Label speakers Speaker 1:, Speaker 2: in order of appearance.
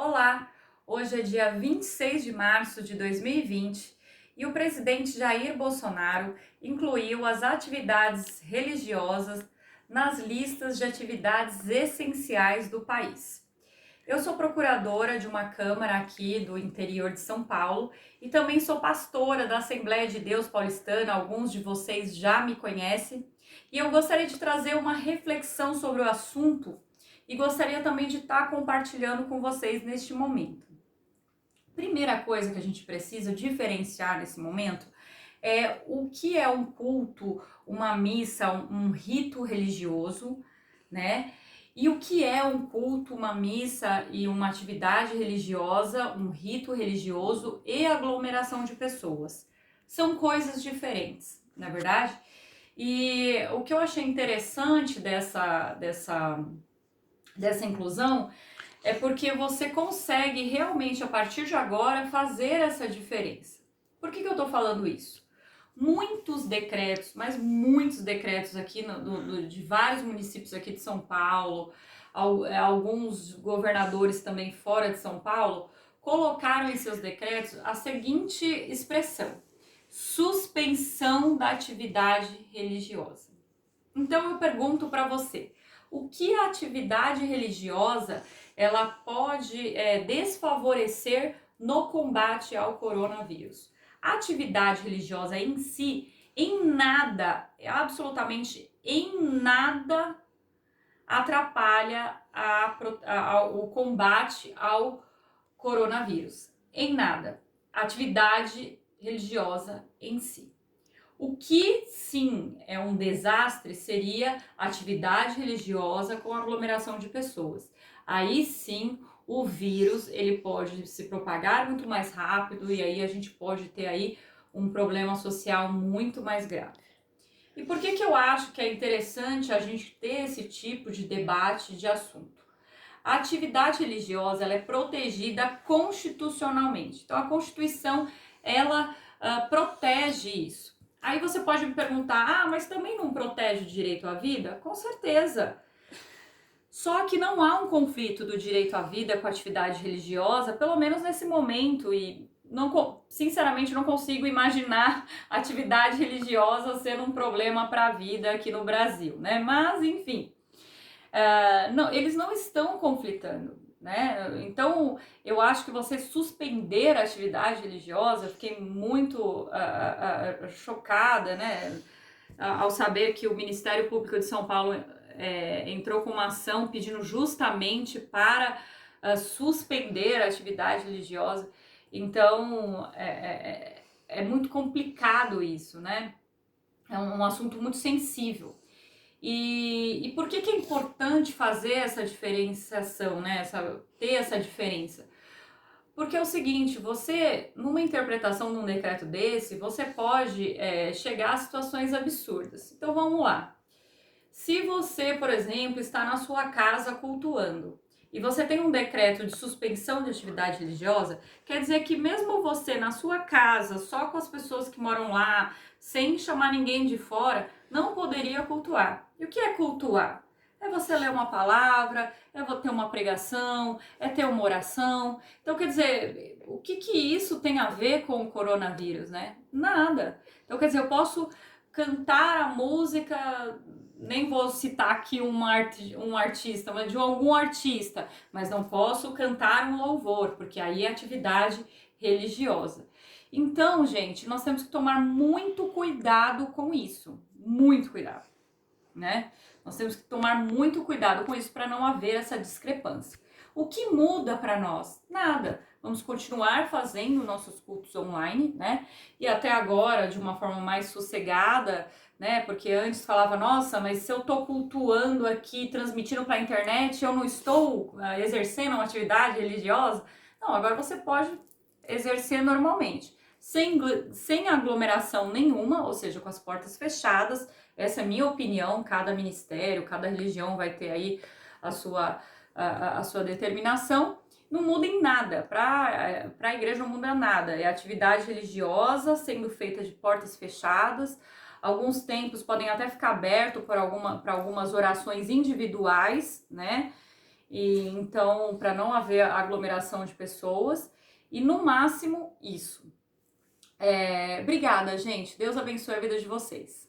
Speaker 1: Olá! Hoje é dia 26 de março de 2020 e o presidente Jair Bolsonaro incluiu as atividades religiosas nas listas de atividades essenciais do país. Eu sou procuradora de uma câmara aqui do interior de São Paulo e também sou pastora da Assembleia de Deus Paulistana, alguns de vocês já me conhecem, e eu gostaria de trazer uma reflexão sobre o assunto e gostaria também de estar compartilhando com vocês neste momento. Primeira coisa que a gente precisa diferenciar nesse momento é o que é um culto, uma missa, um rito religioso, né? E o que é um culto, uma missa e uma atividade religiosa, um rito religioso e aglomeração de pessoas. São coisas diferentes, não é verdade? E o que eu achei interessante dessa inclusão é porque você consegue realmente, a partir de agora, fazer essa diferença. Por que eu estou falando isso? Muitos decretos, mas muitos decretos aqui de vários municípios aqui de São Paulo, alguns governadores também fora de São Paulo, colocaram em seus decretos a seguinte expressão: suspensão da atividade religiosa. Então eu pergunto para você, o que a atividade religiosa ela pode desfavorecer no combate ao coronavírus? A atividade religiosa em si, em nada, absolutamente em nada, atrapalha o combate ao coronavírus. Em nada. Atividade religiosa em si. O que sim é um desastre seria atividade religiosa com aglomeração de pessoas. Aí sim o vírus ele pode se propagar muito mais rápido e aí a gente pode ter aí um problema social muito mais grave. E por que eu acho que é interessante a gente ter esse tipo de debate de assunto? A atividade religiosa ela é protegida constitucionalmente. Então a Constituição ela protege isso. Aí você pode me perguntar, mas também não protege o direito à vida? Com certeza. Só que não há um conflito do direito à vida com a atividade religiosa, pelo menos nesse momento, e sinceramente não consigo imaginar atividade religiosa ser um problema para a vida aqui no Brasil, né? Mas, enfim, eles não estão conflitando, né? Então, eu acho que você suspender a atividade religiosa, eu fiquei muito chocada, né? Ao saber que o Ministério Público de São Paulo entrou com uma ação pedindo justamente para suspender a atividade religiosa. Então, é muito complicado isso, né? É um assunto muito sensível. E por que é importante fazer essa diferenciação, né? Ter essa diferença? Porque é o seguinte, você, numa interpretação de um decreto desse, você pode chegar a situações absurdas. Então vamos lá. Se você, por exemplo, está na sua casa cultuando e você tem um decreto de suspensão de atividade religiosa, quer dizer que mesmo você na sua casa, só com as pessoas que moram lá, sem chamar ninguém de fora, não poderia cultuar. E o que é cultuar? É você ler uma palavra, é ter uma pregação, é ter uma oração. Então, quer dizer, o que isso tem a ver com o coronavírus, né? Nada. Então, quer dizer, eu posso cantar a música, nem vou citar aqui um artista, mas de algum artista, mas não posso cantar um louvor, porque aí é atividade religiosa. Então, gente, nós temos que tomar muito cuidado com isso, muito cuidado, né? Nós temos que tomar muito cuidado com isso para não haver essa discrepância. O que muda para nós? Nada. Vamos continuar fazendo nossos cultos online, né? E até agora de uma forma mais sossegada, né? Porque antes falava, nossa, mas se eu tô cultuando aqui, transmitindo para a internet, eu não estou exercendo uma atividade religiosa? Não, agora você pode exercer normalmente, sem aglomeração nenhuma, ou seja, com as portas fechadas. Essa é a minha opinião, cada ministério, cada religião vai ter aí a sua determinação. Não muda em nada, para a igreja não muda nada, é atividade religiosa sendo feita de portas fechadas. Alguns templos podem até ficar abertos para algumas orações individuais, né? e então para não haver aglomeração de pessoas, e no máximo isso. Obrigada, gente. Deus abençoe a vida de vocês.